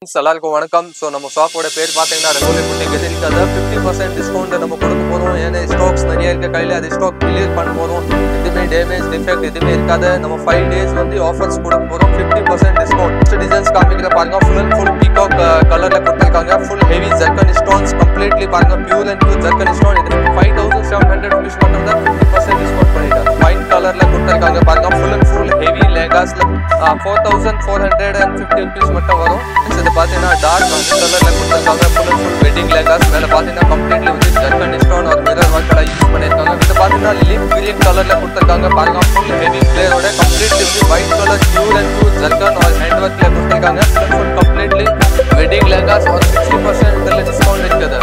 எல்லாருக்கும் வணக்கம். ஸோ நம்ம ஷாப்போட பேர் பார்த்தீங்கன்னா ரங்கோலி புட்டிக் இருக்குது. 50% டிஸ்கவுண்ட் நம்ம கொடுக்க போகிறோம். ஏன்னா ஸ்டாக்ஸ் நிறைய இருக்க கையில் அது ஸ்டாக் கிளியர் பண்ண போகிறோம். எதுவுமே டேமேஜ் டிஃபெக்ட் எதுவுமே இருக்காது. நம்ம 5 days வந்து ஆஃபர்ஸ் கொடுக்க போகிறோம். 50% டிஸ்கவுண்ட். டிசைன்ஸ் காமிக்கிற பாருங்க, ஃபுல் அண்ட் ஃபுல் பீகாக் கலரில் கொடுத்துருக்காங்க. Full heavy zircon stones completely பாருங்க, pure and pure zircon stone. இது 5700 rupees மட்டும் தான் 50% டிஸ்கவுண்ட் பண்ணிட்டாங்க. ஃபைன் கலரில் கொடுத்துருக்காங்க பாருங்க, ஃபுல் அண்ட் ஃபுல் ஹெவி லேகாஸ்ல 4450 rupees மட்டும் வரும். இது பார்த்தீங்கன்னா டார்க் கலர்ல கொடுத்துருக்காங்க. Full and full wedding lehengas மேலே பார்த்தீங்கன்னா கம்ப்ளீட்லி வந்து ஜர்கன் ஸ்டோன் ஒரு மிரர் ஒர்க்கெல்லாம் யூஸ் பண்ணியிருக்காங்க. இது பார்த்தீங்கன்னா லிப் கிரீன் கலர்ல கொடுத்துருக்காங்க பாருங்க, ஃபுல் ஹெவி ஃபிளேரோட கம்ப்ளீட்லி வந்து white colour pure and pure zircon ஒரு ஹேண்ட் ஒர்க்ல கொடுத்துருக்காங்க. ஃபுல் கம்ப்ளீட்லி வெட்டிங் லேகாஸ் ஒரு 60% டிஸ்கவுண்ட் இருக்குது.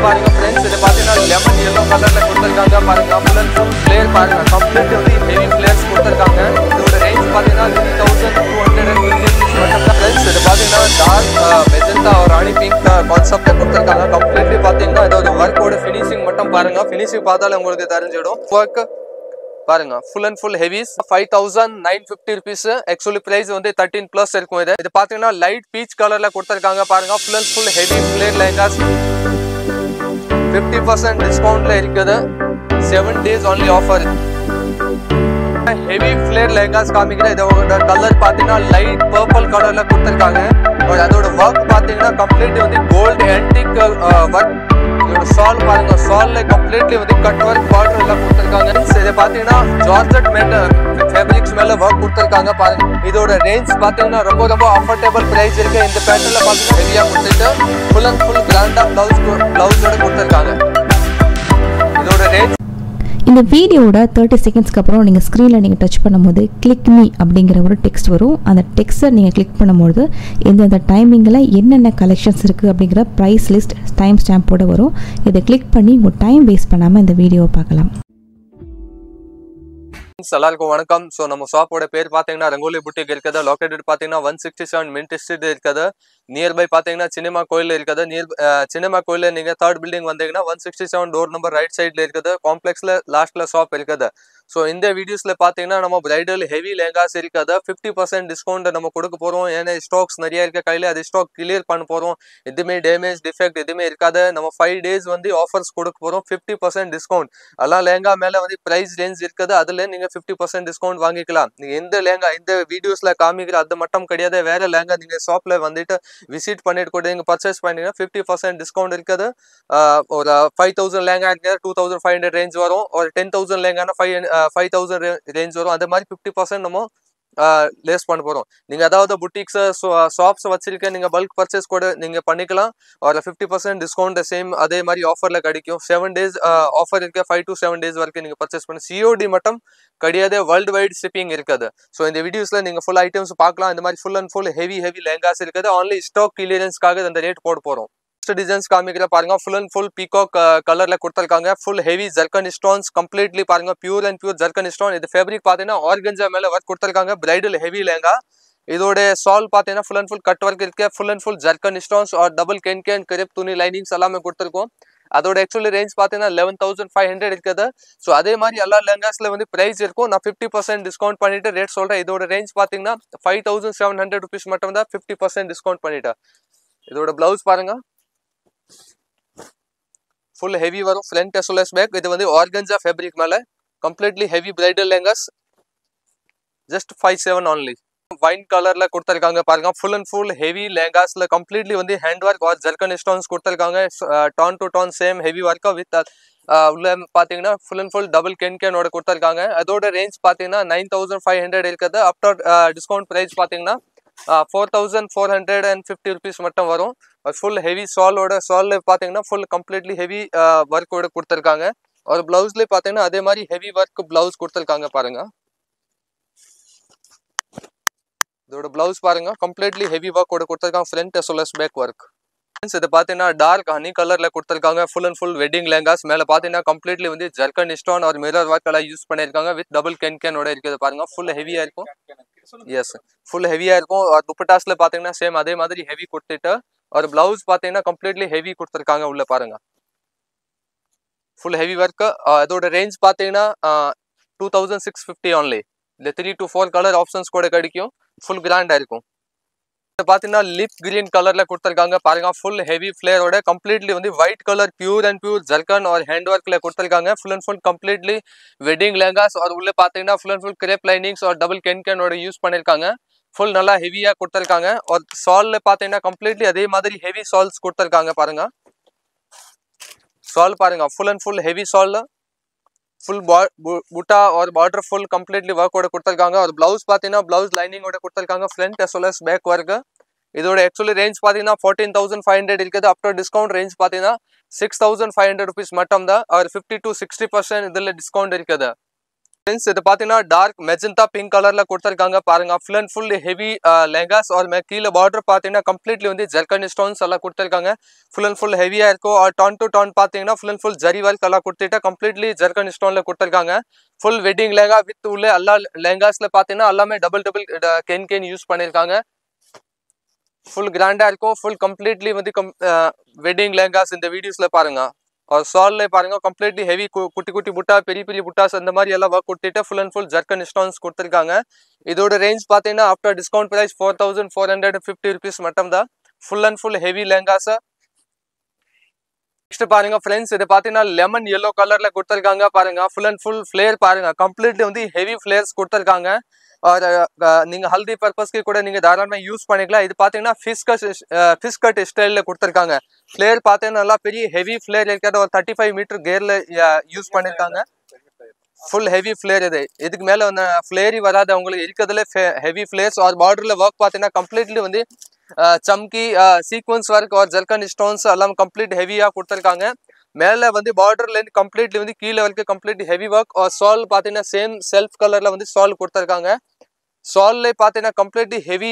பாருங்க ஃப்ரெண்ட்ஸ், இது பார்த்தீங்கன்னா லெமன் yellow கலர்ல கொடுத்துருக்காங்க பாருங்க. ஃபுல் அண்ட் ஃபுல் ஃபிளேர் பாருங்க, கம்ப்ளீட் வந்து ஹெவி ஃபிளேர்ஸ் கொடுத்துருக்காங்க. இதோட ரேஞ்ச் பார்த்தீங்கன்னா 3250 மட்டும் தான் ஃப்ரெண்ட்ஸ். இது பார்த்தீங்கன்னா டார்க் மெஜந்தா ஒரு ராணி பிங்க் கான்செப்ட்ல கொடுத்துருக்காங்க. கம்ப்ளீட்லி பார்த்தீங்கன்னா இதோட ஒர்க்கோட ஃபினிஷிங் மட்டும் பாருங்க, ஃபினிஷிங் பார்த்தாலே உங்களுக்கு தெரிஞ்சிடும். ஒர்க் பாருங்க, full and full heavies 5950 rupees. Actually price வந்து 13+ இருக்கும். இது பார்த்தீங்கன்னா லைட் பீச் கலர்ல கொடுத்துருக்காங்க பாருங்க. Full and full heavy flare lehengas 50% டிஸ்கவுண்ட்ல இருக்குது. 7 days only offer. Heavy flare lehengas காமிக்கிற இதோட கலர் பார்த்தீங்கன்னா லைட் பர்பிள் கலர்ல கொடுத்துருக்காங்க. அதோட ஒர்க் பார்த்தீங்கன்னா கம்ப்ளீட் வந்து கோல்டு ஆன்டிக் ஒர்க். இதோட சால் பாருங்க, சால்ல கம்ப்ளீட்லி வந்து கட் ஒர்க் பார்டர் எல்லாம் கொடுத்துருக்காங்க. இதை பார்த்தீங்கன்னா ஜார்ஜெட் ஃபேப்ரிக்ஸ் மேல ஒர்க் கொடுத்துருக்காங்க பாருங்க. இதோட ரேஞ்ச் பார்த்தீங்கன்னா ரொம்ப ரொம்ப அஃபோர்டபுள் பிரைஸ் இருக்கு. இந்த பேட்டர்ல பார்த்தீங்கன்னா ஹெவியா கொடுத்துட்டு ஃபுல் அண்ட் ஃபுல் கிராண்டா பிளவுஸோட கொடுத்துருக்காங்க. இதோட ரேஞ்ச் இந்த வீடியோட 30 செகண்ட்ஸ்க்கு அப்புறம் நீங்கள் ஸ்க்ரீனில் நீங்கள் டச் பண்ணும்போது கிளிக் மீ அப்படிங்கிற ஒரு டெக்ஸ்ட் வரும். அந்த டெக்ஸ்ட்டை நீங்கள் கிளிக் பண்ணும்போது எந்தெந்த டைமிங்கில் என்னென்ன கலெக்ஷன்ஸ் இருக்குது அப்படிங்கிற ப்ரைஸ் லிஸ்ட் டைம் ஸ்டாம்போட வரும். இதை கிளிக் பண்ணி உங்கள் டைம் வேஸ்ட் பண்ணாமல் இந்த வீடியோவை பார்க்கலாம். எல்லாருக்கும் வணக்கம். ஸோ நம்ம ஷாப்போட பேர் பார்த்தீங்கன்னா ரங்கோலி புட்டிக் இருக்குது. லொக்கேட்டட் பார்த்தீங்கன்னா 167 மின்ட் ஸ்ட்ரீட் இருக்குது. நியர்பை பார்த்தீங்கன்னா சினிமா கோயில் இருக்குது. சினிமா கோயிலில் நீங்கள் 3rd பில்டிங் வந்தீங்கன்னா 167 டோர் நம்பர் ரைட் சைடில் இருக்குது. காம்ப்ளெக்ஸில் லாஸ்ட்டில் ஷாப் இருக்குது. ஸோ இந்த வீடியோஸில் பார்த்தீங்கன்னா நம்ம பிரைடல் ஹெவி லேங்காஸ் இருக்குது. 50% டிஸ்கவுண்ட் நம்ம கொடுக்க போகிறோம். ஏன்னா ஸ்டாக்ஸ் நிறைய இருக்க கையில் அது ஸ்டாக் கிளியர் பண்ண போகிறோம். எதுவுமே டேமேஜ் டிஃபெக்ட் எதுவுமே இருக்காது. நம்ம 5 days வந்து ஆஃபர்ஸ் கொடுக்க போகிறோம். 50% டிஸ்கவுண்ட். எல்லாம் லேங்கா மேலே வந்து ப்ரைஸ் ரேஞ்ச் இருக்குது. அதில் நீங்கள் 50% டிஸ்கவுண்ட் வாங்கிக்கலாம். நீங்கள் எந்த லேங்கா இந்த வீடியோஸில் காமிக்கிற அது மட்டும் கிடையாது. வேற லேங்கா நீங்கள் ஷாப்பில் வந்துட்டு விசிட் பண்ணிட்டு கூட நீங்கள் பர்ச்சேஸ் பண்ணிங்கன்னா 50% டிஸ்கவுண்ட் இருக்குது. ஒரு 5000 லேங்கா இருக்குது 2500 ரேஞ்ச் வரும். ஒரு 10000 லேங்கானா 5000 ரேஞ்ச் வரும். அந்த மாதிரி 50% நம்ம லேஸ் பண்ண போகிறோம். நீங்கள் அதாவது புட்டிக்ஸ் ஷாப்ஸ் வச்சிருக்க நீங்கள் பல்க் பர்ச்சேஸ் கூட நீங்கள் பண்ணிக்கலாம். ஒரு 50% டிஸ்கவுண்ட் சேம் அதே மாதிரி ஆஃபரில் கிடைக்கும். 7 days ஆஃபர் இருக்க 5 to 7 days வரைக்கும் நீங்கள் பர்ச்சேஸ் பண்ணி COD மட்டும் கிடையாது, வேர்ல்டு வைட் ஷிப்பிங் இருக்குது. ஸோ இந்த வீடியோஸில் நீங்கள் ஃபுல் ஐட்டம்ஸ் பார்க்கலாம். இந்த மாதிரி full and full heavy lehengas இருக்குது. ஆன்லி ஸ்டாக் கிளியரன்ஸ்க்காக அந்த ரேட் போட போகிறோம். டிசைன்ஸ் காமிக்கிற பாருங்க, ஃபுல் அண்ட் ஃபுல் பீகாக் கலர்ல கொடுத்துருக்காங்க. Full heavy zircon stones completely பாருங்க, pure and pure zircon stone. இது ஃபேப்ரிக் பார்த்தீங்கன்னா ஆர்கன்ஜா மேல ஒர்க் கொடுத்துருக்காங்க. Bridal heavy lehenga. இதோட சால் பார்த்தீங்கன்னா full and full cut work இருக்கு. Full and full zircon stones और டபுள் கேன் கரெக்ட் துணி லைனிங்ஸ் எல்லாமே கொடுத்துருக்கோம். அதோட ஆக்சுவலி ரேஞ்ச் பார்த்தீங்கன்னா 11500 இருக்குது. ஸோ அதே மாதிரி எல்லா லேங்காஸ்ல வந்து பிரைஸ் இருக்கும். நான் 50% டிஸ்கவுண்ட் பண்ணிட்டு ரேட் சொல்றேன். இதோட ரேஞ்ச் பார்த்தீங்கன்னா 5700 rupees மட்டும் தான் 50% டிஸ்கவுண்ட் பண்ணிட்டேன். இதோட பிளவுஸ் பாருங்க, ஃபுல் ஹெவி வரும் front as well as back. இது வந்து ஆர்கன்ஜா ஃபேப்ரிக் மேல completely heavy bridal lehengas. Just 57 only. Wine கலர்ல கொடுத்துருக்காங்க பாருங்க, ஃபுல் அண்ட் ஃபுல் ஹெவி லேங்காஸ்ல கம்ப்ளீட்லி வந்து hand work or zircon stones கொடுத்துருக்காங்க. Done to Don same heavy work with உள்ள பார்த்தீங்கன்னா ஃபுல் அண்ட் ஃபுல் டபுள் கேனோட கொடுத்துருக்காங்க. அதோட ரேஞ்ச் பார்த்தீங்கன்னா 9500 இருக்குது. ஆஃப்டர் டிஸ்கவுண்ட் ப்ரைஸ் பார்த்தீங்கன்னா 4450 rupees மட்டும் வரும். ஃபுல் ஹெவி சாலோட பார்த்தீங்கன்னா ஃபுல் கம்ப்ளீட்லி ஹெவி ஒர்க்கோட கொடுத்துருக்காங்க. ஒரு பிளவுஸ்ல பார்த்தீங்கன்னா அதே மாதிரி ஹெவி ஒர்க் பிளவுஸ் கொடுத்துருக்காங்க பாருங்க. இதோட பிளவுஸ் பாருங்க, கம்ப்ளீட்லி ஹெவி ஒர்க்கோட கொடுத்துருக்காங்க. Front as well as back work. இது பார்த்தீங்கன்னா டார்க் ஹனி கலர்ல கொடுத்துருக்காங்க. Full and full wedding lehengas மேல பார்த்தீங்கன்னா கம்ப்ளீட்லி வந்து ஜர்கன் ஸ்டோன் ஒரு மிரர் ஒர்க் எல்லாம் யூஸ் பண்ணியிருக்காங்க. வித் டபுள் கேனோட இருக்குது பாருங்க. ஃபுல் ஹெவியா இருக்கும். எஸ், ஃபுல் ஹெவியா இருக்கும். துப்பட்டாஸ்ல பார்த்தீங்கன்னா சேம் அதே மாதிரி ஹெவி கொடுத்துட்டு ஒரு பிளவுஸ் பார்த்தீங்கன்னா கம்ப்ளீட்லி ஹெவி கொடுத்துருக்காங்க. உள்ள பாருங்க ஃபுல் ஹெவி ஒர்க். அதோட ரேஞ்ச் பார்த்தீங்கன்னா 2650 only. இந்த 3 to 4 கலர் ஆப்ஷன்ஸ் கூட கிடைக்கும். ஃபுல் கிராண்டா இருக்கும். பாத்தீங்கன்னா லிப் கிரீன் கலர்ல கொடுத்திருக்காங்க பாருங்க. ஃபுல் ஹெவி ஃபிளேரோட கம்ப்ளீட்லி வந்து white colour pure and pure zircon और हैंड वर्कல கொடுத்திருக்காங்க. Full and full completely wedding lehengas और உள்ள பாத்தீங்கன்னா full and full crepe linings और டபுள் கேன்கனோட யூஸ் பண்ணிருக்காங்க. ஃபுல் நல்லா ஹெவியா கொடுத்திருக்காங்க. और சால்ல பாத்தீங்கன்னா கம்ப்ளீட்லி அதே மாதிரி ஹெவி சால்ஸ் கொடுத்திருக்காங்க பாருங்க. சால் பாருங்க ஃபுல் அண்ட் ஃபுல் ஹெவி சால், ஃபுல் புட்டா और பார்டர் ஃபுல் கம்ப்ளீட்லி ஒர்க் ஓட கொடுத்திருக்காங்க. और ब्लाउज பாத்தீங்கன்னா ब्लाउज லைனிங் ஓட கொடுத்திருக்காங்க. Front as well as back work. இதோட ஆக்சுவலி ரேஞ்ச் பாத்தீங்கன்னா 14,500 இருக்குது. ஆஃப்டர் டிஸ்கவுண்ட் ரேஞ்ச் பாத்தீங்கன்னா 6,500 rupees மட்டும் தான். और 50 to 60% இதுல டிஸ்கவுண்ட் இருக்குது. फ्रेंड्स இது பாத்தீங்கன்னா டார்க் மெஜந்தா பிங்க் கலர்ல கொடுத்திருக்காங்க பாருங்க. Full and full heavy lehengas और கீழ பார்டர் பாத்தீங்கன்னா கம்ப்ளீட்லி வந்து ஜர்கன் ஸ்டோன்ஸ் எல்லாம் கொடுத்திருக்காங்க. ஃபுல் அண்ட் ஃபுல் ஹெவியா இருக்கும். और टॉन टू टॉन பாத்தீங்கன்னா full and full zari work எல்லாம் கொடுத்துட்டு கம்ப்ளீட்லி ஜர்கன் ஸ்டோன்ல கொடுத்திருக்காங்க. ஃபுல் வெட்டிங் லெஹங்கா வித் உள்ள எல்லா லெஹங்காஸ்ல பாத்தீங்கன்னா எல்லாமே டபுள் கேன் யூஸ் பண்ணிருக்காங்க. ஃபுல் கிராண்டா இருக்கும். ஃபுல் கம்ப்ளீட்லி வந்து வெட்டிங் லெஹங்காஸ் இந்த வீடியோஸ்ல பாருங்க. और சால்ல பாருங்க கம்ப்ளீட்லி ஹெவி குட்டி குட்டி புட்டா பெரிய பெரிய புட்டாஸ் அந்த மாதிரி எல்லாம் ஒர்க் கொடுத்துட்டு full and full zircon stones கொடுத்திருக்காங்க. இதோட ரேஞ்ச் பாத்தீங்கன்னா ஆஃப்டர் டிஸ்கவுண்ட் பிரைஸ் 4,450 rupees மட்டும் தான். Full and full heavy lehengas. Next பாருங்க ஃப்ரெண்ட்ஸ் இது பாத்தீங்கன்னா லெமன் yellow கலர்ல கொடுத்திருக்காங்க பாருங்க. ஃபுல் அண்ட் ஃபுல் ஃபிளேர் பாருங்க கம்ப்ளீட்லி வந்து ஹெவி ஃபிளேர்ஸ் கொடுத்திருக்காங்க. और நீங்க ஹல்தி பர்பஸ்க்கு கூட நீங்க தாராளமா யூஸ் பண்ணிக்கலாம். இது பாத்தீங்கன்னா ஃபிஷ் கட் ஸ்டைல்ல கொடுத்திருக்காங்க. ஃபிளேர் பாத்தீங்கன்னா நல்லா பெரிய ஹெவி ஃபிளேர் இருக்கிறது. ஒரு 35 மீட்டர் கேர்ல யூஸ் பண்ணிருக்காங்க. ஃபுல் ஹெவி ஃபிளேர் இது. இதுக்கு மேல வந்து ஃபிளேரி வராது உங்களுக்கு இருக்கிறதுல ஹெவி ஃபிளேர்ஸ். और பார்டர்ல ஒர்க் பாத்தீங்கன்னா கம்ப்ளீட்லி வந்து சம்கி சீக்வன்ஸ் ஒர்க் और ஜர்கன் ஸ்டோன்ஸ் எல்லாம் கம்ப்ளீட் ஹெவியா கொடுத்திருக்காங்க. மேல வந்து பார்டர்ல இருந்து கம்ப்ளீட்லி வந்து கீழ வரைக்கும் கம்ப்ளீட் ஹெவி ஒர்க். और சால் பாத்தீங்கன்னா சேம் செல்ஃப் கலர்ல வந்து சால் கொடுத்திருக்காங்க. சால்ல பாத்தீங்கன்னா கம்ப்ளீட்லி ஹெவி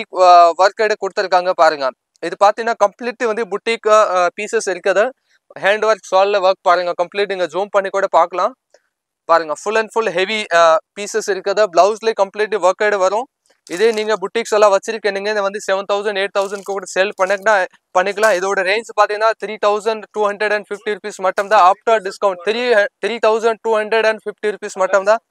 ஒர்க் கொடுத்திருக்காங்க பாருங்க. இது பாத்தீங்கன்னா கம்ப்ளீட்லி வந்து புட்டிக் பீசஸ் இருக்குது. ஹேண்ட் ஒர்க் சால்ல ஒர்க் பாருங்க கம்ப்ளீட் இங்க ஜூம் பண்ணி கூட பார்க்கலாம் பாருங்க. Full and full heavy pieces இருக்குது. பிளவுஸ்ல கம்ப்ளீட்லி ஒர்க் வரும். இதே நீங்க புட்டிக்ஸ் எல்லாம் வச்சிருக்கீங்க வந்து 7,000 8,000 கூட சேல் பண்ணிக்கலாம். இதோட ரேஞ்ச் பாத்தீங்கன்னா 3,250 rupees மட்டும் தான். ஆஃப்டர் டிஸ்கவுண்ட் 3,250 rupees மட்டும் தான்.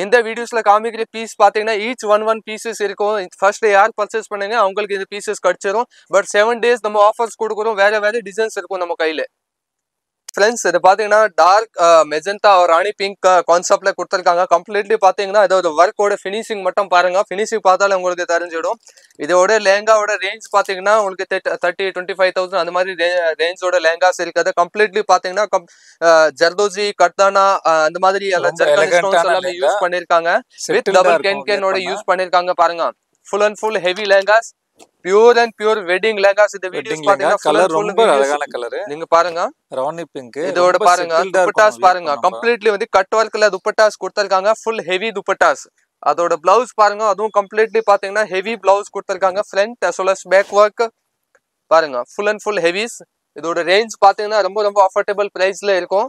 இந்த வீடியோஸ்ல காமிக்கிற பீஸ் பாத்தீங்கன்னா ஈச் ஒன் பீசஸ் இருக்கும். ஃபர்ஸ்ட் யார் பர்ச்சேஸ் பண்ணுங்க அவங்களுக்கு இந்த பீசஸ் கிடைச்சிரும். பட் 7 days நம்ம ஆஃபர்ஸ் கொடுக்குறோம். வேற டிசைன்ஸ் இருக்கும் நம்ம கையில. ஃப்ரெண்ட்ஸ் இது பாத்தீங்கன்னா டார்க் மெஜந்தா और ராணி பிங்க் கான்செப்ட்ல கொடுத்திருக்காங்க. கம்ப்ளீட்லி பாத்தீங்கன்னா இதோட ஒர்க்கோட ஃபினிஷிங் மட்டும் பாருங்க. ஃபினிஷிங் பார்த்தாலே உங்களுக்கு தெரிஞ்சிடும். இதோட லெஹங்காவோட ரேஞ்ச் பாத்தீங்கன்னா உங்களுக்கு 30,000-25,000 அந்த மாதிரி ரேஞ்சோட லெஹங்காஸ் இருக்குது. கம்ப்ளீட்லி பாத்தீங்கன்னா ஜர்தோசி கர்தானா அந்த மாதிரி எல்லாம் ஜர்கன் ஸ்டோன்ஸ் எல்லாமே யூஸ் பண்ணிருக்காங்க. வித் டபுள் கேனோட யூஸ் பண்ணிருக்காங்க பாருங்க. Full and full heavy lehengas, pure and pure wedding lehengas. இந்த வீடியோஸ் பாத்தீங்கன்னா கலர் ரொம்ப அழகான கலர். நீங்க பாருங்க ராணி பிங்க். இதோட பாருங்க துப்பட்டாஸ் பாருங்க கம்ப்ளீட்லி வந்து கட் வர்க்ல துப்பட்டாஸ் கொடுத்திருக்காங்க. Full heavy dupattas. அதோட பிளவுஸ் பாருங்க அதுவும் கம்ப்ளீட்லி பாத்தீங்கன்னா ஹெவி பிளவுஸ் கொடுத்திருக்காங்க. Front as well as back work பாருங்க ஃபுல் அண்ட் ஃபுல் ஹெவிஸ். இதோட ரேஞ்ச் பாத்தீங்கன்னா ரொம்ப அஃபோர்டபிள் பிரைஸ்ல இருக்கும்.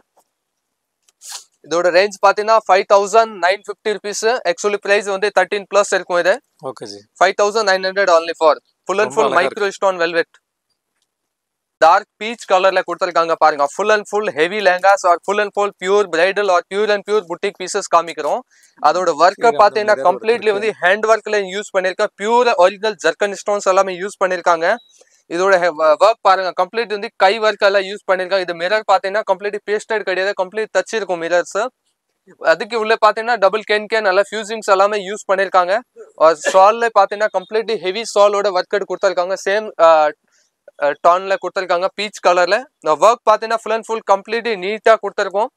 இதோட ரேஞ்ச் பாத்தீங்கன்னா 5,950 rupees. ஆக்சுவலி பிரைஸ் வந்து 13 plus இருக்கும். இது ஓகே ஜி 5,900 only for full and full micro stone velvet. Dark peach கலர்ல கொடுத்திருக்காங்க பாருங்க. Full and full heavy lehengas और full and full pure bridal और pure and pure boutique pieces காமிக்கிறோம். அதோட ஒர்க் பாத்தீங்கன்னா கம்ப்ளீட்லி வந்து ஹேண்ட் ஒர்க்ல யூஸ் பண்ணிருக்காங்க. பியூர் ஒரிஜினல் ஜர்கன் ஸ்டோன்ஸ் எல்லாமே யூஸ் பண்ணிருக்காங்க. இதோட ஒர்க் பாருங்க கம்ப்ளீட் வந்து கை ஒர்க் எல்லாம் யூஸ் பண்ணிருக்காங்க. இது மிரர் பாத்தீங்கன்னா கம்ப்ளீட் பேஸ்டட் கிடையாது. கம்ப்ளீட் டச் இருக்கும் மிரர்ஸ். அதுக்கு உள்ள பாத்தீங்கன்னா டபுள் கேன் எல்லாம் ஃபியூசிங்ஸ் எல்லாமே யூஸ் பண்ணிருக்காங்க. और சால்ல பாத்தீங்கன்னா கம்ப்ளீட்லி ஹெவி சாலோட ஒர்க் கொடுத்திருக்காங்க. சேம் டான்ல கொடுத்திருக்காங்க பீச் கலர்ல. ஒர்க் பாத்தீங்கன்னா ஃபுல் அண்ட் ஃபுல் கம்ப்ளீட்லி நீட்டா கொடுத்திருக்கோம்.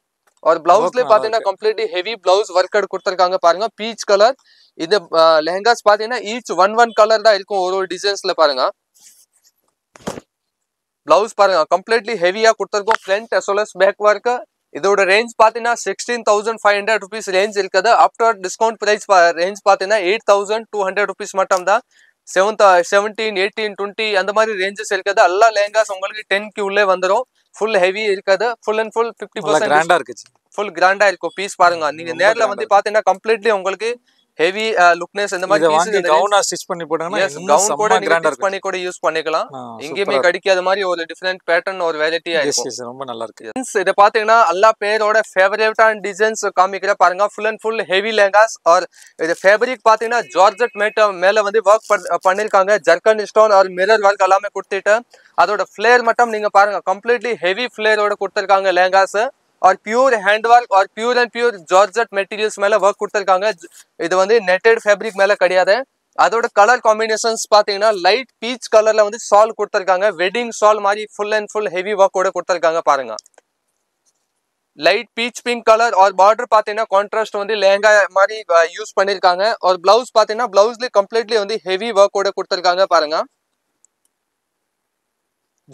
और பிளவுஸ்ல பாத்தீங்கன்னா கம்ப்ளீட்லி ஹெவி பிளவுஸ் ஒர்க் கொடுத்திருக்காங்க பாருங்க பீச் கலர். இது லெஹங்காஸ் பாத்தீங்கன்னா ஈச் ஒன் கலர் தான் இருக்கும் ஒரு டிசைன்ஸ்ல பாருங்க. பிளவுஸ் பாருங்க கம்ப்ளீட்லி ஹெவியா கொடுத்திருக்கோம். Front as well as back work. இதோட ரேஞ்ச் பாத்தீங்கன்னா 16,500 rupees ரேஞ்ச் இருக்குது. ஆஃப்டர் டிஸ்கவுண்ட் பிரைஸ் ரேஞ்ச் பாத்தீங்கன்னா 8,200 rupees மட்டும் தான். 17, 18, 20 அந்த மாதிரி ரேஞ்சஸ் இருக்குது. எல்லா லெஹங்காஸ் உங்களுக்கு 10K உள்ளே வந்துடும். ஃபுல் ஹெவி இருக்குது. ஃபுல் அண்ட் ஃபுல் 50% கிராண்டா இருக்கு. ஃபுல் கிராண்டா இருக்கும் பீஸ் பாருங்க. நீங்க நேர்ல வந்து பாத்தீங்கன்னா கம்ப்ளீட்லி உங்களுக்கு ஹெவி லுக்னஸ் இந்த மாதிரி இத பீஸ் வாங்கி கவுனா ஸ்டிச் பண்ணி போட்டாங்கன்னா எஸ் இன்னும் கவுன் கூட செம்ம நீங்க கிராண்டா ஸ்டிச் இருக்கும். பண்ணி கூட யூஸ் பண்ணிக்கலாம். எங்கேயுமே சூப்பரா கிடைக்காத மாதிரி ஒரு டிஃபரெண்ட் பேட்டர்ன் ஒரு வெரைட்டியா எஸ் இருக்கும். எஸ் ரொம்ப நல்லா இருக்கு. இதை பாத்தீங்கன்னா எல்லா பேரோட ஃபேவரேட்டான டிசைன்ஸ் காமிக்கிற பாருங்க. Full and full heavy lehengas or இது ஃபேப்ரிக் பாத்தீங்கன்னா ஜார்ஜெட் மேல வந்து ஒர்க் பண்ணிருக்காங்க. Zircon stone or mirror work எல்லாமே கொடுத்துட்டு அதோட ஃபிளேர் மட்டும் நீங்க பாருங்க கம்ப்ளீட்லி ஹெவி ஃபிளேரோட கொடுத்துருக்காங்க லெஹங்காஸ். और प्योर हैंड वर्क और pure and pure georgette materials மேல வர்க் கொடுத்திருக்காங்க. இது வந்து நெட்டட் ஃபேப்ரிக் மேல கிடையாது. அதோட கலர் காம்பினேஷன்ஸ் பாத்தீங்கன்னா லைட் பீச் கலர்ல வந்து சால் கொடுத்திருக்காங்க. வெட்டிங் சால் மாதிரி ஃபுல் அண்ட் ஃபுல் ஹெவி வர்க்கோட கொடுத்திருக்காங்க பாருங்க. லைட் பீச் பிங்க் கலர் और பார்டர் பாத்தீங்கன்னா கான்ட்ராஸ்ட் வந்து லெஹங்கா மாதிரி யூஸ் பண்ணிருக்காங்க. और ब्लाउज பாத்தீங்கன்னா ब्लाउஸ்ல கம்ப்ளீட்லி வந்து ஹெவி வர்க்கோட கொடுத்திருக்காங்க பாருங்க.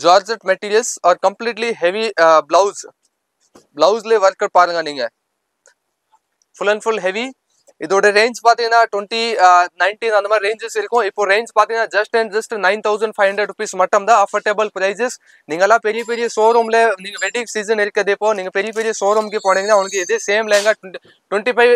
ஜார்ஜெட் மெட்டீரியல்ஸ் और கம்ப்ளீட்லி ஹெவி ब्लाउஸ்ல वर्क பாருங்க நீங்க. Full and full heavy. இதோட ரேஞ்ச் பாத்தீங்கன்னா 19 அந்த மாதிரி ரேஞ்சஸ் இருக்கும். இப்போ ரேஞ்ச் பாத்தீங்கன்னா ஜஸ்ட் 9500 rupees மட்டும் தான் அஃபோர்டபிள் பிரைசஸ். நீங்க எல்லாம் பெரிய பெரிய ஷோரூம்ல நீங்க வெட்டிங் சீசன் இருக்குது. இப்போ நீங்க பெரிய பெரிய ஷோரூம்க்கு போனீங்கன்னா உங்களுக்கு இதே சேம் லெஹங்கா 25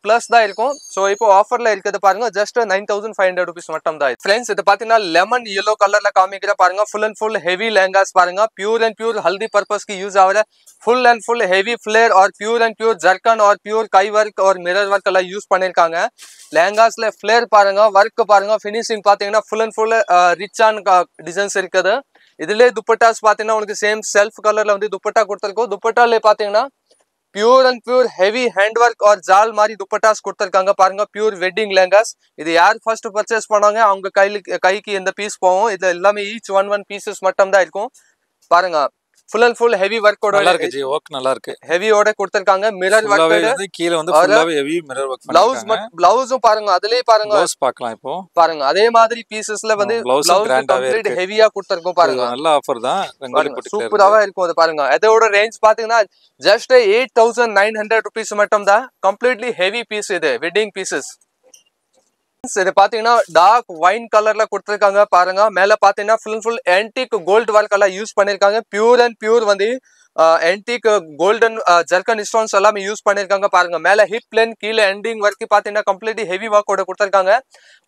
பிளஸ் தான் இருக்கும். ஸோ இப்போ ஆஃபர்ல இருக்குது பாருங்க. ஜஸ்ட் 9500 rupees மட்டும் தான். ஃப்ரெண்ட்ஸ் இது பாத்தீங்கன்னா லெமன் yellow கலர்ல காமிக்கிற பாருங்க. Full and full heavy lehengas பாருங்க. Pure and pure haldi purpose की यूज ஆகிற full and full heavy flare और प्योर एंड प्योर जर्कन और प्योर काई वर्क और मिरर वर्क எல்லாம் யூஸ் பண்ணிருக்காங்க. லெஹங்காஸ்ல ஃபிளேர் பாருங்க, வர்க் பாருங்க, ஃபினிஷிங் பாத்தீங்கன்னா ஃபுல் அண்ட் ஃபுல் ரிச்சான டிசைன்ஸ் இருக்குது. இதுல துப்பட்டாஸ் பாத்தீங்கன்னா உங்களுக்கு சேம் செல்ஃப் கலர்ல வந்து துப்பட்டா கொடுத்திருக்கோம். துப்பட்டால பாத்தீங்கன்னா pure and pure heavy hand work और ஜால் மாதிரி துப்பட்டாஸ் கொடுத்திருக்காங்க பாருங்க. Pure wedding lehengas. இது யார் ஃபர்ஸ்ட் பர்ச்சேஸ் பண்ணாங்க அவங்க கைக்கு இந்த பீஸ் போகும். இது எல்லாமே ஈச் ஒன் பீசஸ் மட்டும் தான் இருக்கும் பாருங்க. ஃபுல் அண்ட் ஃபுல் ஹெவி வர்க்கோட நல்லா இருக்கு ஜி. வர்க் நல்லா இருக்கு. ஹெவியோட கொடுத்திருக்காங்க. மிரர் வர்க் வந்து கீழ வந்து ஃபுல்லாவே ஹெவி மிரர் வர்க் பண்ணிருக்காங்க. ப்ளவுஸும் பாருங்க. அதுலயே பாருங்க ப்ளவுஸ் பார்க்கலாம். இப்போ பாருங்க அதே மாதிரி பீசஸ்ல வந்து ப்ளவுஸ் கம்ப்ளீட் ஹெவியா கொடுத்திருக்கோம் பாருங்க. நல்ல ஆஃபர் தான். ரங்கோலி புட்டிக்ல சூப்பராவா இருக்கும். அது பாருங்க. அதோட ரேஞ்ச் பாத்தீங்கன்னா ஜஸ்ட் 8900 rupees மட்டும் தான். கம்ப்ளீட்லி ஹெவி பீஸ் இது வெட்டிங் பீசஸ். இது பாத்தீங்கன்னா டார்க் வைன் கலர்ல கொடுத்திருக்காங்க பாருங்க. மேல பாத்தீங்கன்னா full and full antique gold work எல்லாம் யூஸ் பண்ணிருக்காங்க. பியூர் அண்ட் பியூர் வந்து ஆன்டிக் கோல்டன் ஜர்கன் ஸ்டோன்ஸ் எல்லாமே யூஸ் பண்ணிருக்காங்க பாருங்க. மேல ஹிப் லைன் கீழே எண்டிங் வரைக்கும் பாத்தீங்கன்னா கம்ப்ளீட்லி ஹெவி ஒர்க்கோட கொடுத்திருக்காங்க.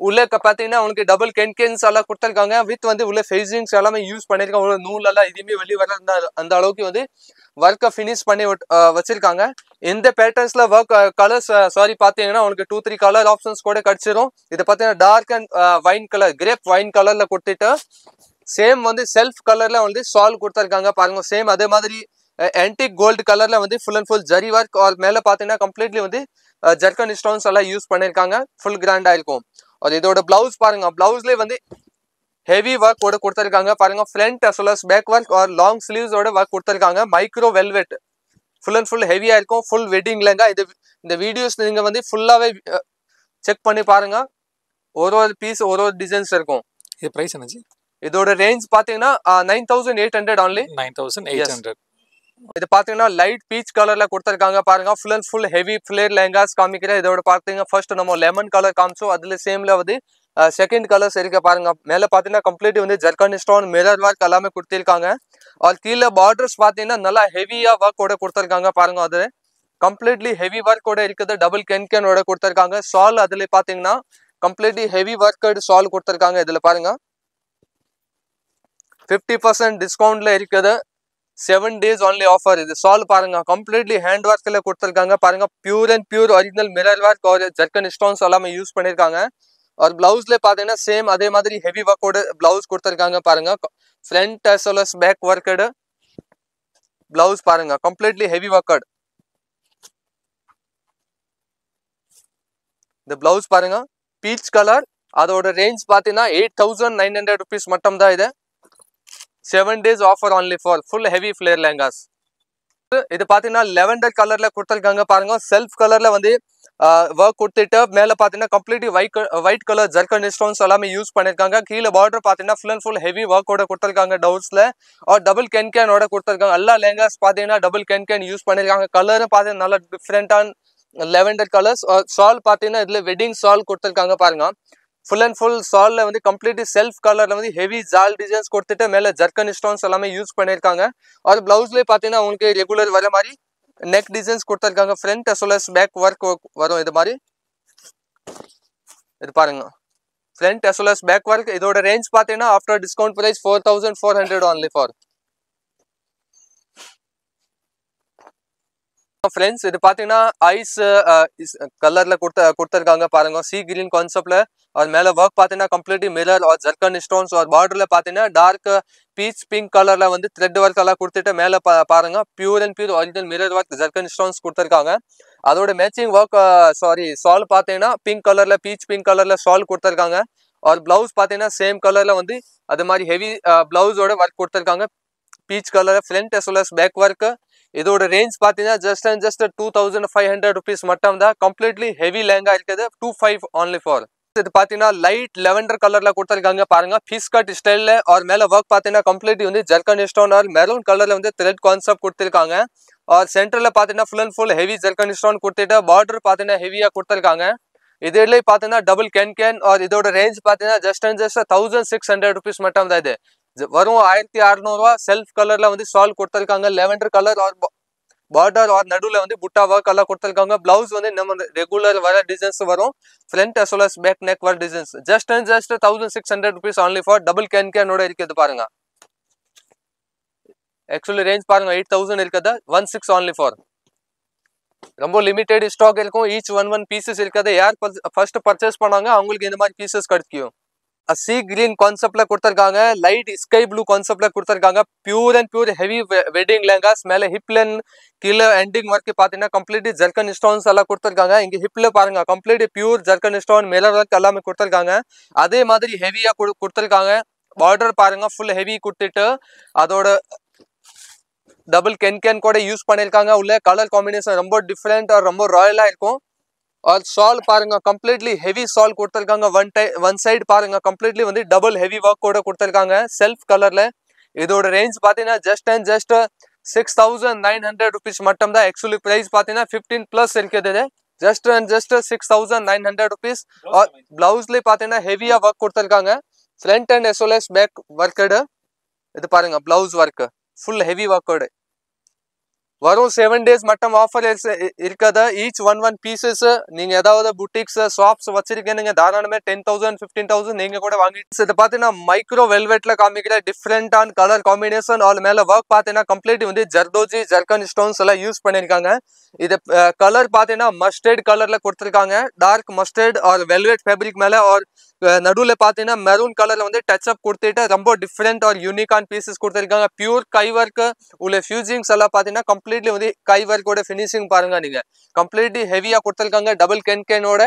உள்ள பாத்தீங்கன்னா உங்களுக்கு டபுள் கென்கென்ஸ் எல்லாம் கொடுத்திருக்காங்க. வித் வந்து உள்ள ஃபேசிங்ஸ் எல்லாமே யூஸ் பண்ணிருக்காங்க. உள்ள நூல் எல்லாம் எதுவுமே வெளியே வர அந்த அளவுக்கு வந்து ஒர்க்கை ஃபினிஷ் பண்ணி வச்சிருக்காங்க. இந்த பேட்டர்ன்ஸ்ல ஒர்க் கலர்ஸ் பாத்தீங்கன்னா உங்களுக்கு 2-3 கலர் ஆப்ஷன்ஸ் கூட கிடைச்சிரும். இது பாத்தீங்கன்னா dark and wine colour crepe wine கலர்ல கொடுத்துட்டு சேம் வந்து செல்ஃப் கலர்ல வந்து சால் கொடுத்திருக்காங்க பாருங்க. சேம் அதே மாதிரி ஆன்டிக் கோல்டு கலர்ல வந்து full and full zari work और மேல பாத்தீங்கன்னா கம்ப்ளீட்லி வந்து ஜர்கன் ஸ்டோன்ஸ் எல்லாம் யூஸ் பண்ணிருக்காங்க. ஃபுல் கிராண்டா இருக்கும். और இதோட பிளவுஸ் பாருங்க. பிளவுஸ்ல வந்து ஹெவி ஒர்க் ஓட கொடுத்திருக்காங்க பாருங்க. Front as well as back work और லாங் ஸ்லீவ்ஸ் ஓட ஒர்க் கொடுத்திருக்காங்க. Micro velvet full and full ஹெவியா இருக்கும். Full wedding lehenga. இந்த வீடியோஸ் நீங்க வந்து ஃபுல்லாவே செக் பண்ணி பாருங்க. ஒரு பீஸ் ஒரு டிசைன்ஸ் இருக்கும். இது பிரைஸ் என்னது? இதோட ரேஞ்ச் பாத்தீங்கன்னா 9800 only. 9800. இது பாத்தீங்கன்னா லைட் பீச் கலர்ல கொடுத்திருக்காங்க பாருங்க. Full and full heavy flare lehengas காமிக்கிறேன். இதோட பாத்தீங்கன்னா ஃபர்ஸ்ட் நம்ம லெமன் கலர் காமிச்சோம். அதுல சேம்ல வந்து செகண்ட் கலர்ஸ் இருக்க பாருங்க. மேல பாத்தீங்கன்னா கம்ப்ளீட் வந்து ஜர்கன் ஸ்டோன் மிரர் ஒர்க் எல்லாமே கொடுத்திருக்காங்க. और கீழே பார்டர்ஸ் பாத்தீங்கன்னா நல்லா ஹெவியா ஒர்க்கோட கொடுத்திருக்காங்க பாருங்க. அது கம்ப்ளீட்லி ஹெவி ஒர்க்கோட இருக்குது. டபுள் கேன்கேனோட கொடுத்திருக்காங்க. சால் அதுல பாத்தீங்கன்னா கம்ப்ளீட்லி ஹெவி ஒர்க்கோட சால் கொடுத்திருக்காங்க. இதுல பாருங்க 50% டிஸ்கவுண்ட்ல இருக்குது. 7 days only ஆஃபர். இது சால் பாருங்க கம்ப்ளீட்லி ஹேண்ட் ஒர்க்ல கொடுத்திருக்காங்க பாருங்க. Pure and pure original mirror work और ஜர்கன் ஸ்டோன்ஸ் எல்லாமே யூஸ் பண்ணிருக்காங்க. और ब्लाउஸ்ல பாத்தீங்கன்னா சேம் அதே மாதிரி ஹெவி ஒர்க்கோட பிளவுஸ் கொடுத்திருக்காங்க பாருங்க. Front as well as back worked blouse பாருங்க. Completely heavy worked. இந்த பிளவுஸ் பாருங்க பீச் கலர். அதோட ரேஞ்ச் பாத்தீங்கன்னா 8900 rupees மட்டும் தான். இது 7 days offer only for full heavy flare lehengas. இது பாத்தீங்கன்னா லெவெண்டர் கலர்ல கொடுத்திருக்காங்க பாருங்க. செல்ஃப் கலர்ல வந்து ஒர்க் கொடுத்துட்டு மேல பாத்தீங்கன்னா completely white colour zircon stones எல்லாமே யூஸ் பண்ணிருக்காங்க. கீழே பார்டர் பாத்தீங்கன்னா ஃபுல் அண்ட் ஃபுல் ஹெவி ஒர்க்கோட கொடுத்திருக்காங்க டவுட்ஸ்ல. और டபுள் கேன்கேனோட கொடுத்திருக்காங்க. எல்லா லெஹங்காஸ் பாத்தீங்கன்னா டபுள் கேன்கேன் யூஸ் பண்ணிருக்காங்க. கலரும் பாத்தீங்கன்னா நல்ல டிஃப்ரெண்டான லெவெண்டர் கலர்ஸ். சால் பாத்தீங்கன்னா இதுல வெட்டிங் சால் கொடுத்திருக்காங்க பாருங்க. ஃபுல் அண்ட் ஃபுல் சால்ல வந்து கம்ப்ளீட்லி செல்ஃப் கலர்ல வந்து ஹெவி ஜால் டிசைன்ஸ் கொடுத்துட்டு மேல ஜர்கன் ஸ்டோன்ஸ் எல்லாமே யூஸ் பண்ணிருக்காங்க. और பிளவுஸ்ல பாத்தீங்கன்னா உங்களுக்கு ரெகுலர் வர மாதிரி நெக் டிசைன்ஸ் கொடுத்திருக்காங்க. Front as well as back work வரும். இது மாதிரி இது பாருங்க front as well as back work. இதோட range பாத்தீங்கன்னா after discount price 4400 only for. Friends, இது பாத்தீங்கன்னா ஐஸ் கலர்ல கொடுத்திருக்காங்க பாருங்க, சி கிரீன் கான்செப்ட்ல. और மேல वर्क பாத்தீங்கன்னா கம்ப்ளீட்லி மிரர் और ஜர்கன் ஸ்டோன்ஸ் और பார்டர்ல பாத்தீங்கன்னா டார்க் பீச் பிங்க் கலர்ல வந்து த்ரெட் வர்க் எல்லாம் கொடுத்துட்டு மேல பாருங்க pure and pure original mirror work zircon stones கொடுத்திருக்காங்க. அதோட மேட்சிங் ஒர்க் சால் பாத்தீங்கன்னா பிங்க் கலர்ல பீச் பிங்க் கலர்ல சால் கொடுத்திருக்காங்க. और ब्लाउज பாத்தீங்கன்னா சேம் கலர்ல வந்து அது மாதிரி ஹெவி பிளவுஸோட வர்க் கொடுத்திருக்காங்க பீச் கலர்ல. Front as well as back work. இதோட ரேஞ்ச் பாத்தீங்கன்னா ஜஸ்ட் 2500 rupees மட்டும் தான். கம்ப்ளீட்லி ஹெவி லெஹங்கா இருக்குது 25 only for. இது பாத்தீங்கன்னா லைட் லெவெண்டர் கலர்ல கொடுத்திருக்காங்க பாருங்க, பீஸ் கட் ஸ்டைல்ல. और மேல ஒர்க் பாத்தீங்கன்னா கம்ப்ளீட்லி வந்து ஜர்கன் ஸ்டோன் और மெரூன் கலர்ல வந்து த்ரெட் கான்செப்ட் கொடுத்திருக்காங்க. और சென்டர்ல பாத்தீங்கன்னா full and full heavy zircon stone கொடுத்துட்டு பார்டர் பாத்தீங்கன்னா ஹெவியா கொடுத்திருக்காங்க. இதுல பாத்தீங்கன்னா டபுள் கேன் और இதோட ரேஞ்ச் பாத்தீங்கன்னா ஜஸ்ட் 1600 rupees மட்டும் தான். இது வரும் 1600 ரூபா. செல்ஃப் கலர்ல வந்து சால் கொடுத்திருக்காங்க லெவெண்டர் கலர் और பார்டர் और நடுவுல வந்து புட்டா ஒர்க் எல்லாம் கொடுத்திருக்காங்க. பிளவுஸ் வந்து நம்ம ரெகுலர் வர டிசைன்ஸ் வரும். Front as well as back neck வர designs. Just 1600 rupees only for. Double கேனோட இருக்குது பாருங்க. ஆக்சுவலி ரேஞ்ச் பாருங்க 8000 இருக்குது 16 only for. ரொம்ப லிமிடெட் ஸ்டாக் இருக்கும். ஈச் ஒன் பீசஸ் இருக்குது. யார் ஃபர்ஸ்ட் பர்ச்சேஸ் பண்ணாங்க அவங்களுக்கு இந்த மாதிரி பீசஸ் கிடைக்கும். सी ग्रीन கான்செப்ட்ல கொடுத்திருக்காங்க, லைட் ஸ்கை ப்ளூ கான்செப்ட்ல கொடுத்திருக்காங்க. Pure and pure heavy wedding lehengas. மேல ஹிப்ல கீழே எண்டிங் வர்க் பாத்தீங்கன்னா கம்ப்ளீட்லி ஜர்கன் ஸ்டோன்ஸ் எல்லாம் கொடுத்திருக்காங்க. இங்க ஹிப்ல பாருங்க completely pure zircon stone mirror work எல்லாமே கொடுத்திருக்காங்க. அதே மாதிரி ஹெவியா கொடுத்திருக்காங்க. பார்டர் பாருங்க ஃபுல் ஹெவி கொடுத்துட்டு அதோட டபுள் கேன் கூட யூஸ் பண்ணிருக்காங்க. உள்ள கலர் காம்பினேஷன் ரொம்ப டிஃப்ரெண்ட் और ரொம்ப ராயலா இருக்கும். और शॉल பாருங்க கம்ப்ளீட்லி ஹெவி ஷால் கொடுத்திருக்காங்க. ஒன் சைடு பாருங்க கம்ப்ளீட்லி வந்து டபுள் ஹெவி ஒர்க் கூட கொடுத்திருக்காங்க செல்ஃப் கலர்ல. இதோட ரேஞ்ச் பாத்தீங்கன்னா ஜஸ்ட் 6900 rupees மட்டும் தான். ஆக்சுவலி பிரைஸ் பாத்தீங்கன்னா 15 பிளஸ் இருக்குது. Just 6900 rupees. और பிளவுஸ்ல பாத்தீங்கன்னா ஹெவியா ஒர்க் கொடுத்திருக்காங்க. Front and as well as back ஒர்க்கடு. இது பாருங்க பிளவுஸ் ஒர்க் ஃபுல் ஹெவி ஒர்க்கோட வரும். 7 days மட்டும் ஆஃபர் இருக்காது. ஈச் ஒன் பீசஸ் நீங்க ஏதாவது புட்டிக்ஸ் ஷாப்ஸ் வச்சிருக்கீங்க தாராளமே 10,000 15,000 நீங்க கூட வாங்கிட்டு. இது பாத்தீங்கன்னா மைக்ரோ வெல்வெட்ல காமிக்கிற டிஃப்ரெண்டான கலர் காம்பினேஷன். और மேல ஒர்க் பாத்தீங்கன்னா கம்ப்ளீட் வந்து ஜர்தோஜி ஜர்கன் ஸ்டோன்ஸ் எல்லாம் யூஸ் பண்ணிருக்காங்க. இது கலர் பாத்தீங்கன்னா மஸ்டர்ட் கலர்ல கொடுத்திருக்காங்க, டார்க் மஸ்டர்ட் और வெல்வெட் ஃபேப்ரிக் மேல. और நடுவுல பாத்தீங்கன்னா மெரூன் கலர்ல வந்து டச் அப் கொடுத்துட்டு ரொம்ப டிஃப்ரெண்ட் और யூனிக்கான பீசஸ் கொடுத்திருக்காங்க. பியூர் கை ஒர்க் உள்ள ஃபியூசிங்ஸ் எல்லாம் பாத்தீங்கன்னா கம்ப்ளீட்லி வந்து கை ஒர்க்கோட ஃபினிஷிங் பாருங்க நீங்க கம்ப்ளீட்லி ஹெவியா கொடுத்திருக்காங்க டபுள் கேனோட.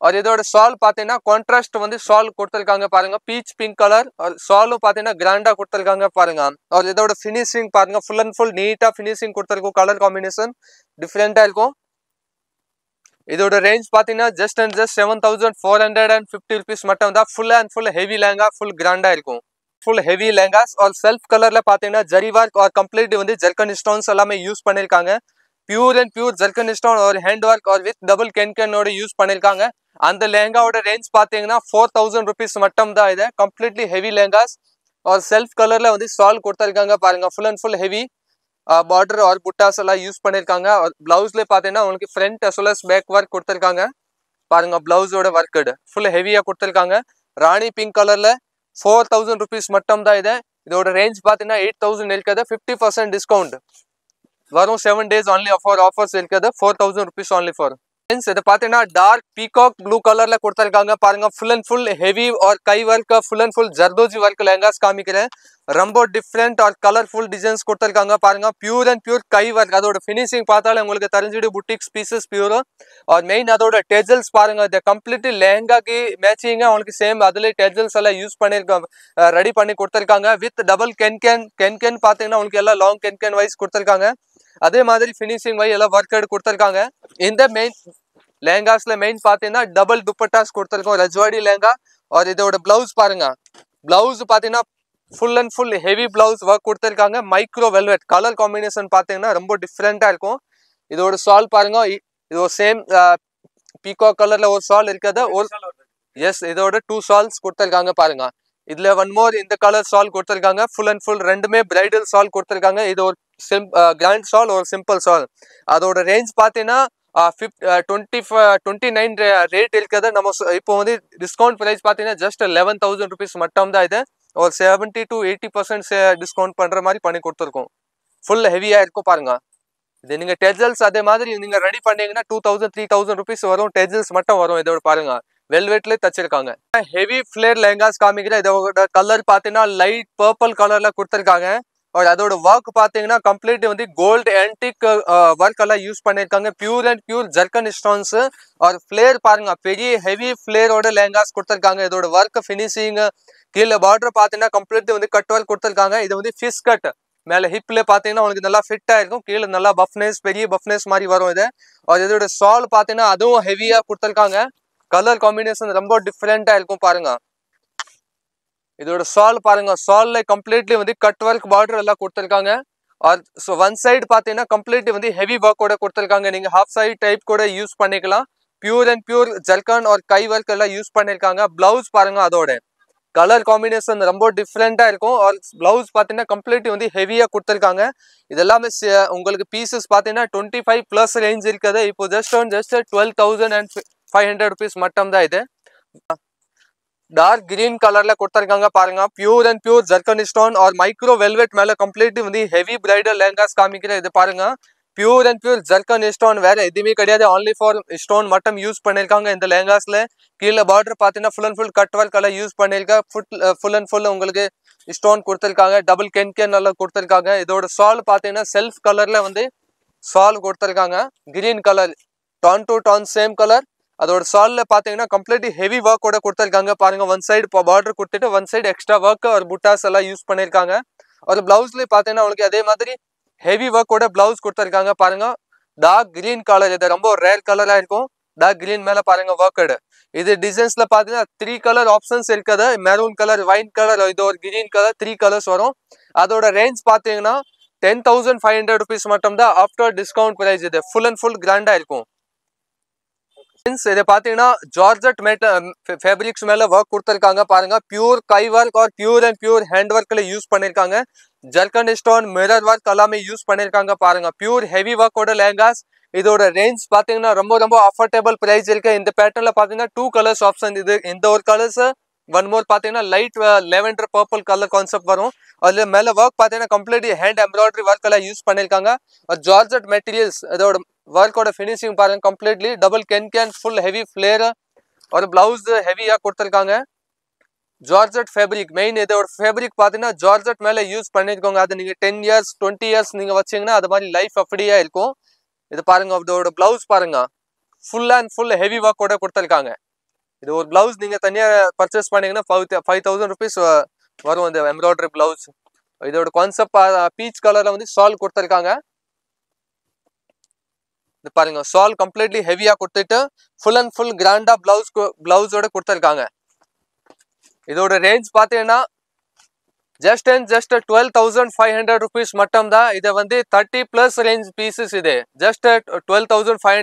और இதோட ஷால் பாத்தீங்கன்னா கான்ட்ராஸ்ட் வந்து ஷால் கொடுத்திருக்காங்க பாருங்க பீச் பிங்க் கலர். और ஷாலும் பாத்தீங்கன்னா கிராண்டா கொடுத்திருக்காங்க பாருங்க. और இதோட ஃபினிஷிங் பாருங்க ஃபுல் அண்ட் ஃபுல் நீட்டா ஃபினிஷிங் கொடுத்திருக்கும். கலர் காம்பினேஷன் டிஃப்ரெண்டா இருக்கும். இதோட ரேஞ்ச் பாத்தீங்கன்னா ஜஸ்ட் 7450 rupees மட்டும் தான். Full and full heavy lehenga full கிராண்டா இருக்கும். फुल हेवी लहंगास और सेल्फ कलर पाती जरी वर्क और कंप्लीट वो जर्कन स्टोन्स यूस पण्णिरुक्कांगा pure and pure zircon stone और हैंड वर्क और विथ डबल कैन यूस पण्णिरुक्कांगा अंद लहंगा रेंज पातींगना 4000 रुपीस मट्टम दा इदु कंप्लीटली हेवी लहंगास और सेल्फ कलर வந்து சால் கொடுத்திருக்காங்க பாருங்க full and full heavy border और बुट्टास எல்லாம் யூஸ் பண்ணிருக்காங்க और ब्लाउஸ்ல பாத்தீங்கன்னா உங்களுக்கு front as well as back work கொடுத்திருக்காங்க பாருங்க ब्लाउஸோட வர்க்கட் फुल हेवीயா கொடுத்திருக்காங்க ராணி பிங்க் கலர்ல 4000 rupees மட்டம் தான் இது இதோட ரேஞ்ச் பாத்தீங்கன்னா 8000 இருக்குது 50% டிஸ்கவுண்ட் வரும் 7 days only for offers இருக்குது 4000 rupees only for फ्रेंड्स இது பாத்தீங்கன்னா டார்க் பீகாக் ப்ளூ கலர்ல கொடுத்திருக்காங்க பாருங்க फुल एंड फुल हेवी और கை work full and full zardozi work lehengas காமிக்கிறேன் ரொம்ப டிஃபரண்ட் और கலர்ஃபுல் டிசைன்ஸ் கொடுத்திருக்காங்க பாருங்க பியூர் அண்ட் பியூர் கை வர்க் அதோட ஃபினிஷிங் பார்த்தாலே உங்களுக்கு தெரிஞ்சிடு बुटीक्स पीसेस பியூர் और மெயின் அதோட டெஜல்ஸ் பாருங்க இது கம்ப்ளீட்லி லெஹங்கா की மேட்சிங்கா உங்களுக்கு சேம் அதுல டெஜல்ஸ் எல்லாம் யூஸ் பண்ணிருக்காங்க ரெடி பண்ணி கொடுத்திருக்காங்க வித் டபுள் கேன் பாத்தீங்கன்னா உங்களுக்கு எல்லாம் லாங் கேன் வைஸ் கொடுத்திருக்காங்க அதே மாதிரி ஃபினிஷிங் வை எல்லாம் வர்க் கொடுத்திருக்காங்க இந்த மெயின் लहंगाஸ்ல மெயின் பாத்தீங்கன்னா டபுள் दुपट्टास கொடுத்திருக்கோம் ரஜ்வாடி லெஹங்கா और இதோட ब्लाउஸ் பாருங்க ब्लाउஸ் பாத்தீங்கன்னா full and full heavy blouse work கொடுத்திருக்காங்க மைக்ரோ வெல்வெட் கலர் காம்பினேஷன் பாத்தீங்கன்னா ரொம்ப டிஃபரண்டா இருக்கும் இதோட ஷால் பாருங்க இது சேம் பீகாக் கலர்ல ஒரு ஷால் இருக்குது ஒரு எஸ் இதோட 2 ஷால்ஸ் கொடுத்திருக்காங்க பாருங்க இதுல ஒன் மோர் இந்த கலர் ஷால் கொடுத்திருக்காங்க फुल एंड फुल ரெண்டுமே பிரைடல் ஷால் கொடுத்திருக்காங்க இது ஒரு கிராண்ட் ஷால் और सिंपल ஷால் அதோட ரேஞ்ச் பாத்தீங்கன்னா 29 ரேட் இருக்குது. நம்ம இப்போ வந்து டிஸ்கவுண்ட் ப்ரைஸ் பார்த்தீங்கன்னா ஜஸ்ட் 11,000 rupees மட்டும் தான். இது ஒரு 70 to 80% டிஸ்கவுண்ட் பண்ற மாதிரி பண்ணி கொடுத்துருக்கோம். ஃபுல் ஹெவியா இருக்கும் பாருங்க. இது நீங்க டெஜல்ஸ் அதே மாதிரி நீங்க ரெடி பண்ணீங்கன்னா 2,000 3,000 rupees வரும். டெஜல்ஸ் மட்டும் வரும். இதோட பாருங்க வெல்வெட்ல தச்சிருக்காங்க. ஹெவி ஃபிளேர் லெஹங்காஸ் காமிக்கிற. இதோட கலர் பார்த்தீங்கன்னா லைட் பர்பிள் கலர்ல கொடுத்துருக்காங்க. और அதோட ஒர்க் பாத்தீங்கன்னா கம்ப்ளீட் வந்து கோல்ட் ஆன்டிக் ஒர்க் எல்லாம் யூஸ் பண்ணிருக்காங்க. Pure and pure zircon stones. और ஃபிளேர் பாருங்க பெரிய ஹெவி ஃபிளேரோட லெஹங்காஸ் கொடுத்துருக்காங்க. இதோட ஒர்க் ஃபினிஷிங் கீழே பார்டர் பாத்தீங்கன்னா கம்ப்ளீட் வந்து கட் ஒர்க் கொடுத்துருக்காங்க. இது வந்து ஃபிஷ் கட். மேல ஹிப்ல பாத்தீங்கன்னா உங்களுக்கு நல்லா ஃபிட் ஆயிருக்கும். கீழே நல்லா பஃப்னஸ் பெரிய பஃப்னஸ் மாதிரி வரும் இது. और இதோட சால் பாத்தீங்கன்னா அதுவும் ஹெவியா கொடுத்துருக்காங்க. கலர் காம்பினேஷன் ரொம்ப டிஃப்ரெண்டா இருக்கும் பாருங்க. இதோட சால் பாருங்க. சால்ல கம்ப்ளீட்லி வந்து கட் ஒர்க் பார்டர் எல்லாம் கொடுத்துருக்காங்க. और ஒன் சைடு பாத்தீங்கன்னா கம்ப்ளீட் வந்து ஹெவி ஒர்க்கோட கொடுத்துருக்காங்க. நீங்க ஹாஃப் சைடு டைப் கூட யூஸ் பண்ணிக்கலாம். பியூர் அண்ட் பியூர் ஜர்கன் और கை ஒர்க் எல்லாம் யூஸ் பண்ணிருக்காங்க. பிளவுஸ் பாருங்க அதோட கலர் காம்பினேஷன் ரொம்ப டிஃப்ரெண்டா இருக்கும். और பிளவுஸ் பாத்தீங்கன்னா கம்ப்ளீட் வந்து ஹெவியா கொடுத்துருக்காங்க. இதெல்லாமே உங்களுக்கு பீசஸ் பாத்தீங்கன்னா 25 பிளஸ் ரேஞ்ச் இருக்குது. இப்போ ஜஸ்ட் 12,500 rupees மட்டும் தான். இது டார்க் கிரீன் கலர்ல கொடுத்துருக்காங்க பாருங்க. Pure and pure zircon stone और மைக்ரோ வெல்வெட் மேல கம்ப்ளீட் வந்து ஹெவி பிரைடல் லெஹங்காஸ் காமிக்கிற. இது பாருங்க pure and pure zircon stone வேற எதுவுமே கிடையாது. ஒன்லி ஃபார் ஸ்டோன் மட்டும் யூஸ் பண்ணிருக்காங்க இந்த லெஹங்காஸ்ல. கீழே பார்டர் பாத்தீங்கன்னா full and full cut work எல்லாம் யூஸ் பண்ணிருக்காங்க. ஃபுல் அண்ட் ஃபுல் உங்களுக்கு ஸ்டோன் கொடுத்துருக்காங்க. டபுள் கேன் எல்லாம் கொடுத்துருக்காங்க. இதோட சால் பாத்தீங்கன்னா செல்ஃப் கலர்ல வந்து சால் கொடுத்துருக்காங்க. Green colour tone to Don same colour. அதோட சால்ல பாத்தீங்கன்னா கம்ப்ளீட் ஹெவி ஒர்க்கோட கொடுத்துருக்காங்க பாருங்க. ஒன் சைடு பார்டர் கொடுத்துட்டு ஒன் சைடு எக்ஸ்ட்ரா ஒர்க் और புட்டாஸ் எல்லாம் யூஸ் பண்ணிருக்காங்க. और பிளவுஸ்ல பாத்தீங்கன்னா உங்களுக்கு அதே மாதிரி ஹெவி ஒர்க்கோட பிளவுஸ் கொடுத்துருக்காங்க பாருங்க. Dark green colour. இது ரொம்ப ரேர் கலரா இருக்கும். டார்க் கிரீன் மேல பாருங்க ஒர்க்கடு. இது டிசைன்ஸ்ல பாத்தீங்கன்னா 3 கலர் ஆப்ஷன்ஸ் இருக்குது. மெரூன் கலர், வைன் கலர், இது ஒரு கிரீன் கலர், 3 கலர்ஸ் வரும். அதோட ரேஞ்ச் பாத்தீங்கன்னா 10,500 rupees மட்டும் தான் ஆஃப்டர் டிஸ்கவுண்ட் பிரைஸ். இது ஃபுல் அண்ட் ஃபுல் கிராண்டா இருக்கும். இதை பாத்தீங்கன்னா ஜார்ஜெட் ஃபேப்ரிக்ஸ் மேல ஒர்க் கொடுத்துருக்காங்க பாருங்க. பியூர் கை ஒர்க் और பியூர் அண்ட் பியூர் ஹேண்ட் ஒர்க்ல யூஸ் பண்ணிருக்காங்க. ஜர்கன் ஸ்டோன் மிரர் ஒர்க் எல்லாமே யூஸ் பண்ணிருக்காங்க பாருங்க. பியூர் ஹெவி ஒர்க்கோட லெஹங்காஸ். இதோட ரேஞ்ச் பாத்தீங்கன்னா ரொம்ப ரொம்ப அஃபோர்டபுள் பிரைஸ் இருக்கு. இந்த பேட்டர்ன்ல பாத்தீங்கன்னா 2 கலர்ஸ் ஆப்ஷன். இது இந்த ஒரு கலர்ஸ் ஒன் மோர் பாத்தீங்கன்னா light lavender purple colour concept வரும். அதுல மேல ஒர்க் பாத்தீங்கன்னா கம்ப்ளீட் ஹேண்ட் எம்ப்ராய்டரி ஒர்க் எல்லாம் யூஸ் பண்ணிருக்காங்க. ஜார்ஜெட் மெட்டீரியல்ஸ் இதோட ஒர்க்கோட ஃபினிஷிங் பாருங்க. Completely double can full heavy flare और பிளவுஸ் ஹெவியா கொடுத்துருக்காங்க. Georgette fabric main. இதோட ஃபேப்ரிக் பாத்தீங்கன்னா ஜார்ஜெட் மேல யூஸ் பண்ணிருக்கோங்க. அது நீங்க 10 years 20 years நீங்க வச்சீங்கன்னா அது மாதிரி லைஃப் அப்படியே இருக்கும். இது பாருங்க இதோட பிளவுஸ் பாருங்க. ஃபுல் அண்ட் ஃபுல் ஹெவி ஒர்க்கோட கொடுத்துருக்காங்க. இது ஒரு பிளவுஸ் நீங்க தனியா பர்ச்சேஸ் பண்ணீங்கன்னா 5,000 rupees வரும் இந்த எம்ப்ராய்டரி பிளவுஸ். இதோட கான்செப்ட் பீச் கலர்ல வந்து சால் கொடுத்துருக்காங்க. இது பாருங்க சால் கம்ப்ளீட்லி ஹெவியா கொடுத்துட்டு ஃபுல் அண்ட் ஃபுல் கிராண்டா பிளவுஸோட கொடுத்துருக்காங்க. இதோட ரேஞ்ச் பாத்தீங்கன்னா ஜஸ்ட் 12,500 rupees மட்டும் தான். இதை வந்து 30 பிளஸ் ரேஞ்ச் பீசஸ். இது ஜஸ்ட் 12,500